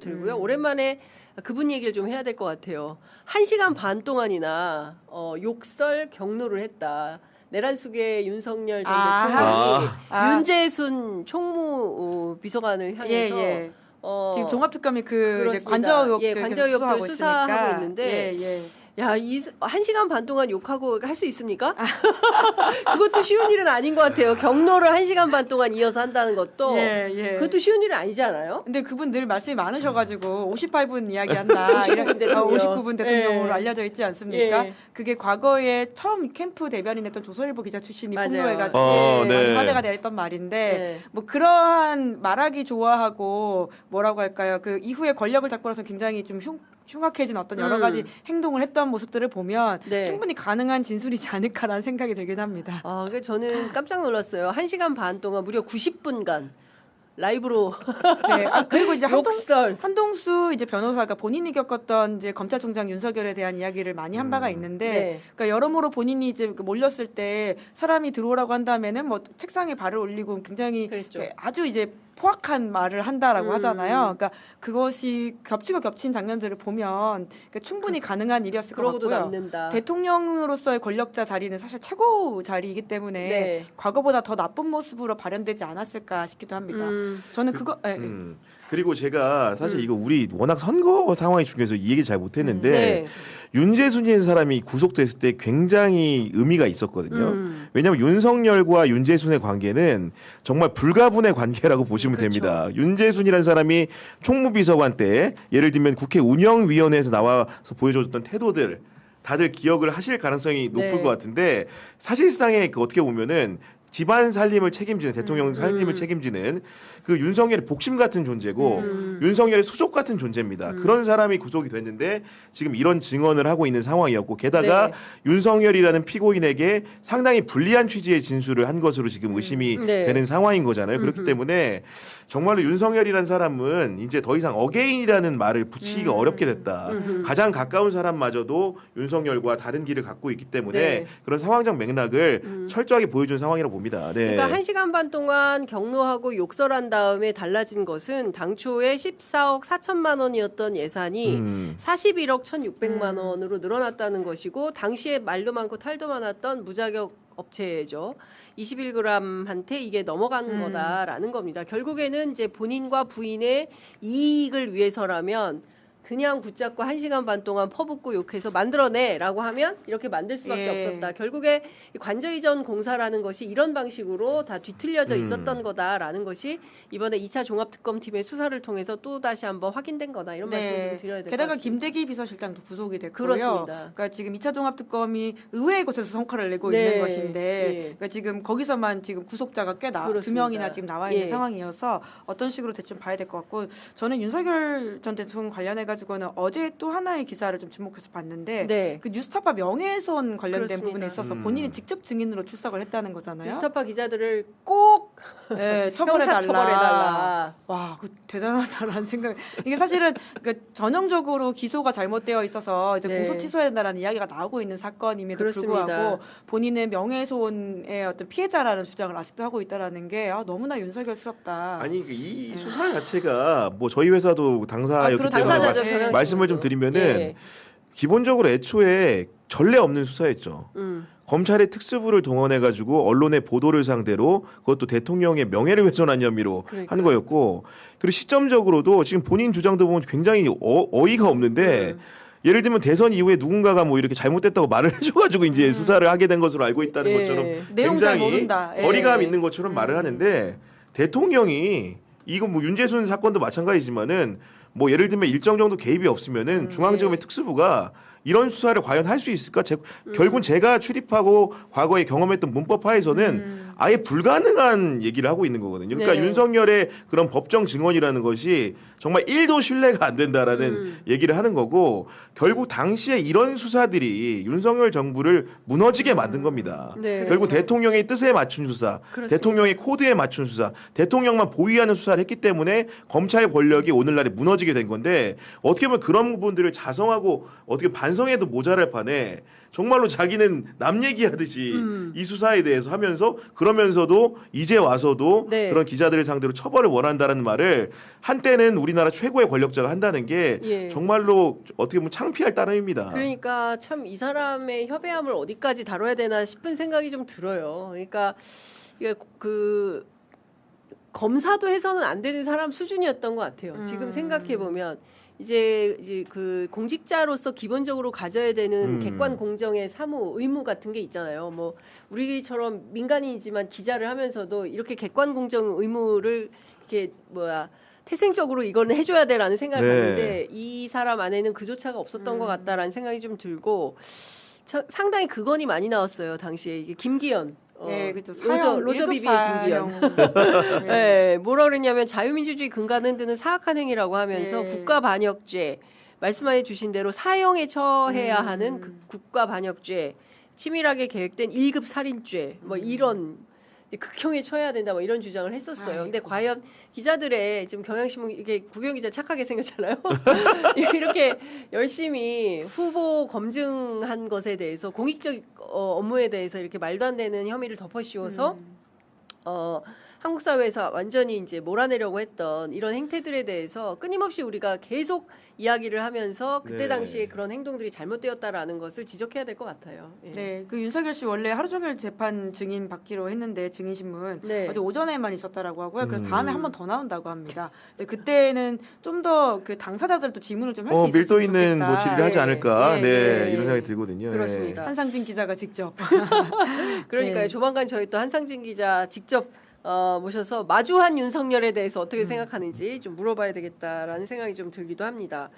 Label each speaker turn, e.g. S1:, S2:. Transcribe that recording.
S1: 들고요. 오랜만에 그분 얘기를 좀 해야 될 것 같아요. 1시간 반 동안이나 욕설 경로를 했다. 내란숙의 윤석열 전 대통령이 윤재순 총무 비서관을 향해서
S2: 지금 종합특검이 이제
S1: 관저의혹들 수사하고 있는데 야, 1시간 반 동안 욕하고 할 수 있습니까? 그것도 쉬운 일은 아닌 것 같아요. 경로를 1시간 반 동안 이어서 한다는 것도 그것도 쉬운 일은 아니잖아요.
S2: 근데 그분 늘 말씀이 많으셔가지고 58분 이야기한다. 59분 대통령으로 알려져 있지 않습니까? 그게 과거에 처음 캠프 대변인했던 조선일보 기자 출신이 폭로해가지고 화제가 됐던 말인데 뭐 그러한 말하기 좋아하고 뭐라고 할까요? 그 이후에 권력을 잡고 나서 굉장히 좀 흉악해진 어떤 여러 가지 행동을 했던 모습들을 보면 충분히 가능한 진술이지 않을까라는 생각이 들긴 합니다.
S1: 그래서 저는 깜짝 놀랐어요. 1시간 반 동안 무려 90분간 라이브로
S2: 그리고 이제 한동수 이제 변호사가 본인이 겪었던 이제 검찰총장 윤석열에 대한 이야기를 많이 한 바가 있는데, 그러니까 여러모로 본인이 이제 몰렸을 때 사람이 들어오라고 한다면은 뭐 책상에 발을 올리고 굉장히 아주 이제 포악한 말을 한다라고 하잖아요. 그러니까 그것이 겹치고 겹친 장면들을 보면 그러니까 충분히 가능한 일이었을 것 같고요.
S1: 남는다.
S2: 대통령으로서의 권력자 자리는 사실 최고 자리이기 때문에 과거보다 더 나쁜 모습으로 발현되지 않았을까 싶기도 합니다. 저는 그거
S3: 그리고 제가 사실 이거 우리 워낙 선거 상황이 중요해서 이 얘기를 잘 못했는데 윤재순이라는 사람이 구속됐을 때 굉장히 의미가 있었거든요. 왜냐하면 윤석열과 윤재순의 관계는 정말 불가분의 관계라고 보시면 됩니다. 윤재순이라는 사람이 총무비서관 때 예를 들면 국회 운영위원회에서 나와서 보여줬던 태도들 다들 기억을 하실 가능성이 높을 것 같은데 사실상의 어떻게 보면은 집안 살림을 책임지는 대통령 살림을 책임지는 그 윤석열의 복심 같은 존재고 윤석열의 수족 같은 존재입니다. 그런 사람이 구속이 됐는데 지금 이런 증언을 하고 있는 상황이었고 게다가 윤석열이라는 피고인에게 상당히 불리한 취지의 진술을 한 것으로 지금 의심이 되는 상황인 거잖아요. 그렇기 때문에 정말로 윤석열이라는 사람은 이제 더 이상 어게인이라는 말을 붙이기가 어렵게 됐다. 가장 가까운 사람마저도 윤석열과 다른 길을 갖고 있기 때문에 그런 상황적 맥락을 철저하게 보여준 상황이라고 봅니다.
S1: 그러니까 1시간 반 동안 경로하고 욕설한 다음에 달라진 것은 당초에 14억 4천만 원이었던 예산이 41억 1,600만 원으로 늘어났다는 것이고 당시에 말도 많고 탈도 많았던 무자격 업체죠. 21g한테 이게 넘어간 거다라는 겁니다. 결국에는 이제 본인과 부인의 이익을 위해서라면 그냥 붙잡고 1시간 반 동안 퍼붓고 욕해서 만들어내라고 하면 이렇게 만들 수밖에 없었다. 결국에 관저이전 공사라는 것이 이런 방식으로 다 뒤틀려져 있었던 거다라는 것이 이번에 2차 종합특검팀의 수사를 통해서 또 다시 한번 확인된 거다. 이런 말씀을 좀 드려야 될 것 같습니다.
S2: 게다가 김대기 비서실장도 구속이 됐고요.
S1: 그렇습니다.
S2: 그러니까 지금 2차 종합특검이 의외의 곳에서 성과를 내고 있는 것인데 그러니까 지금 거기서만 지금 구속자가 꽤 2명이나 지금 나와 있는 상황이어서 어떤 식으로 대충 봐야 될 것 같고 저는 윤석열 전 대통령 관련해가 가지고는 어제 또 하나의 기사를 좀 주목해서 봤는데 그 뉴스타파 명예훼손 관련된 부분에 있어서 본인이 직접 증인으로 출석을 했다는 거잖아요.
S1: 뉴스타파 기자들을 꼭
S2: 처벌해달라. 와, 그 대단하다라는 생각. 이게 사실은 그러니까 전형적으로 기소가 잘못되어 있어서 이제 공소 취소해야 된다라는 이야기가 나오고 있는 사건임에도 불구하고 본인은 명예훼손의 어떤 피해자라는 주장을 아직도 하고 있다라는 게 너무나 윤석열스럽다.
S3: 아니 이 수사 자체가 뭐 저희 회사도 당사였기 때문에 말씀을 좀 드리면은 기본적으로 애초에 전례 없는 수사였죠. 검찰의 특수부를 동원해가지고 언론의 보도를 상대로 그것도 대통령의 명예를 훼손한 혐의로 한 거였고 그리고 시점적으로도 지금 본인 주장도 보면 굉장히 어이가 없는데 예를 들면 대선 이후에 누군가가 뭐 이렇게 잘못됐다고 말을 해줘가지고 이제 수사를 하게 된 것으로 알고 있다는 것처럼 굉장히 거리감 있는 것처럼 말을 하는데 대통령이 이건 뭐 윤재순 사건도 마찬가지지만은 뭐 예를 들면 일정 정도 개입이 없으면은 중앙지검의 특수부가 이런 수사를 과연 할 수 있을까? 결국은 제가 출입하고 과거에 경험했던 문법하에서는 아예 불가능한 얘기를 하고 있는 거거든요. 그러니까 윤석열의 그런 법정 증언이라는 것이 정말 1도 신뢰가 안 된다라는 얘기를 하는 거고 결국 당시에 이런 수사들이 윤석열 정부를 무너지게 만든 겁니다. 결국 대통령의 뜻에 맞춘 수사, 대통령의 코드에 맞춘 수사, 대통령만 보위하는 수사를 했기 때문에 검찰 권력이 오늘날에 무너지게 된 건데 어떻게 보면 그런 부분들을 자성하고 어떻게 반 반성해도 모자랄 판에 정말로 자기는 남 얘기하듯이 이 수사에 대해서 하면서 그러면서도 이제 와서도
S1: 네.
S3: 그런 기자들을 상대로 처벌을 원한다는 말을 한때는 우리나라 최고의 권력자가 한다는 게
S1: 예. 정말로
S3: 어떻게 보면 창피할 따름입니다.
S1: 그러니까 참 이 사람의 협의함을 어디까지 다뤄야 되나 싶은 생각이 좀 들어요. 그러니까 이게 그 검사도 해서는 안 되는 사람 수준이었던 것 같아요. 지금 생각해 보면 이제 그 공직자로서 기본적으로 가져야 되는 객관 공정의 사무 의무 같은 게 있잖아요. 뭐 우리처럼 민간인이지만 기자를 하면서도 이렇게 객관 공정 의무를 이렇게 태생적으로 이거는 해줘야 돼라는 생각이 드는데 이 사람 안에는 그조차가 없었던 것 같다라는 생각이 좀 들고 상당히 극언이 많이 나왔어요. 당시에 이게 김기현.
S2: 예, 그렇죠.
S1: 로저 비비의 김기현. 네, 뭐라 그랬냐면 자유민주주의 근간 흔드는 사악한 행위라고 하면서 국가 반역죄, 말씀해 주신 대로 사형에 처해야 하는 그 국가 반역죄, 치밀하게 계획된 1급 살인죄, 뭐 이런 극형에 처해야 된다, 뭐 이런 주장을 했었어요. 근데 과연 기자들의 지금 경향신문 이게 구경 기자 착하게 생겼잖아요. 이렇게 열심히 후보 검증한 것에 대해서 공익적 업무에 대해서 이렇게 말도 안 되는 혐의를 덮어씌워서 한국 사회에서 완전히 이제 몰아내려고 했던 이런 행태들에 대해서 끊임없이 우리가 계속 이야기를 하면서 그때 당시에 그런 행동들이 잘못되었다라는 것을 지적해야 될 것 같아요. 예.
S2: 네, 그 윤석열 씨 원래 하루 종일 재판 증인 받기로 했는데 증인 신문 어제 오전에만 있었다라고 하고요. 그래서 다음에 한 번 더 나온다고 합니다. 이제 그때는 좀 더 그 당사자들도 질문을 좀 할 수 있었으면
S3: 밀도 있는
S2: 좋겠다.
S3: 질의를 하지 않을까. 이런 생각이 들거든요.
S1: 그렇습니다.
S2: 한상진 기자가 직접.
S1: 그러니까요. 조만간 저희 또 한상진 기자 직접 모셔서 마주한 윤석열에 대해서 어떻게 생각하는지 좀 물어봐야 되겠다라는 생각이 좀 들기도 합니다.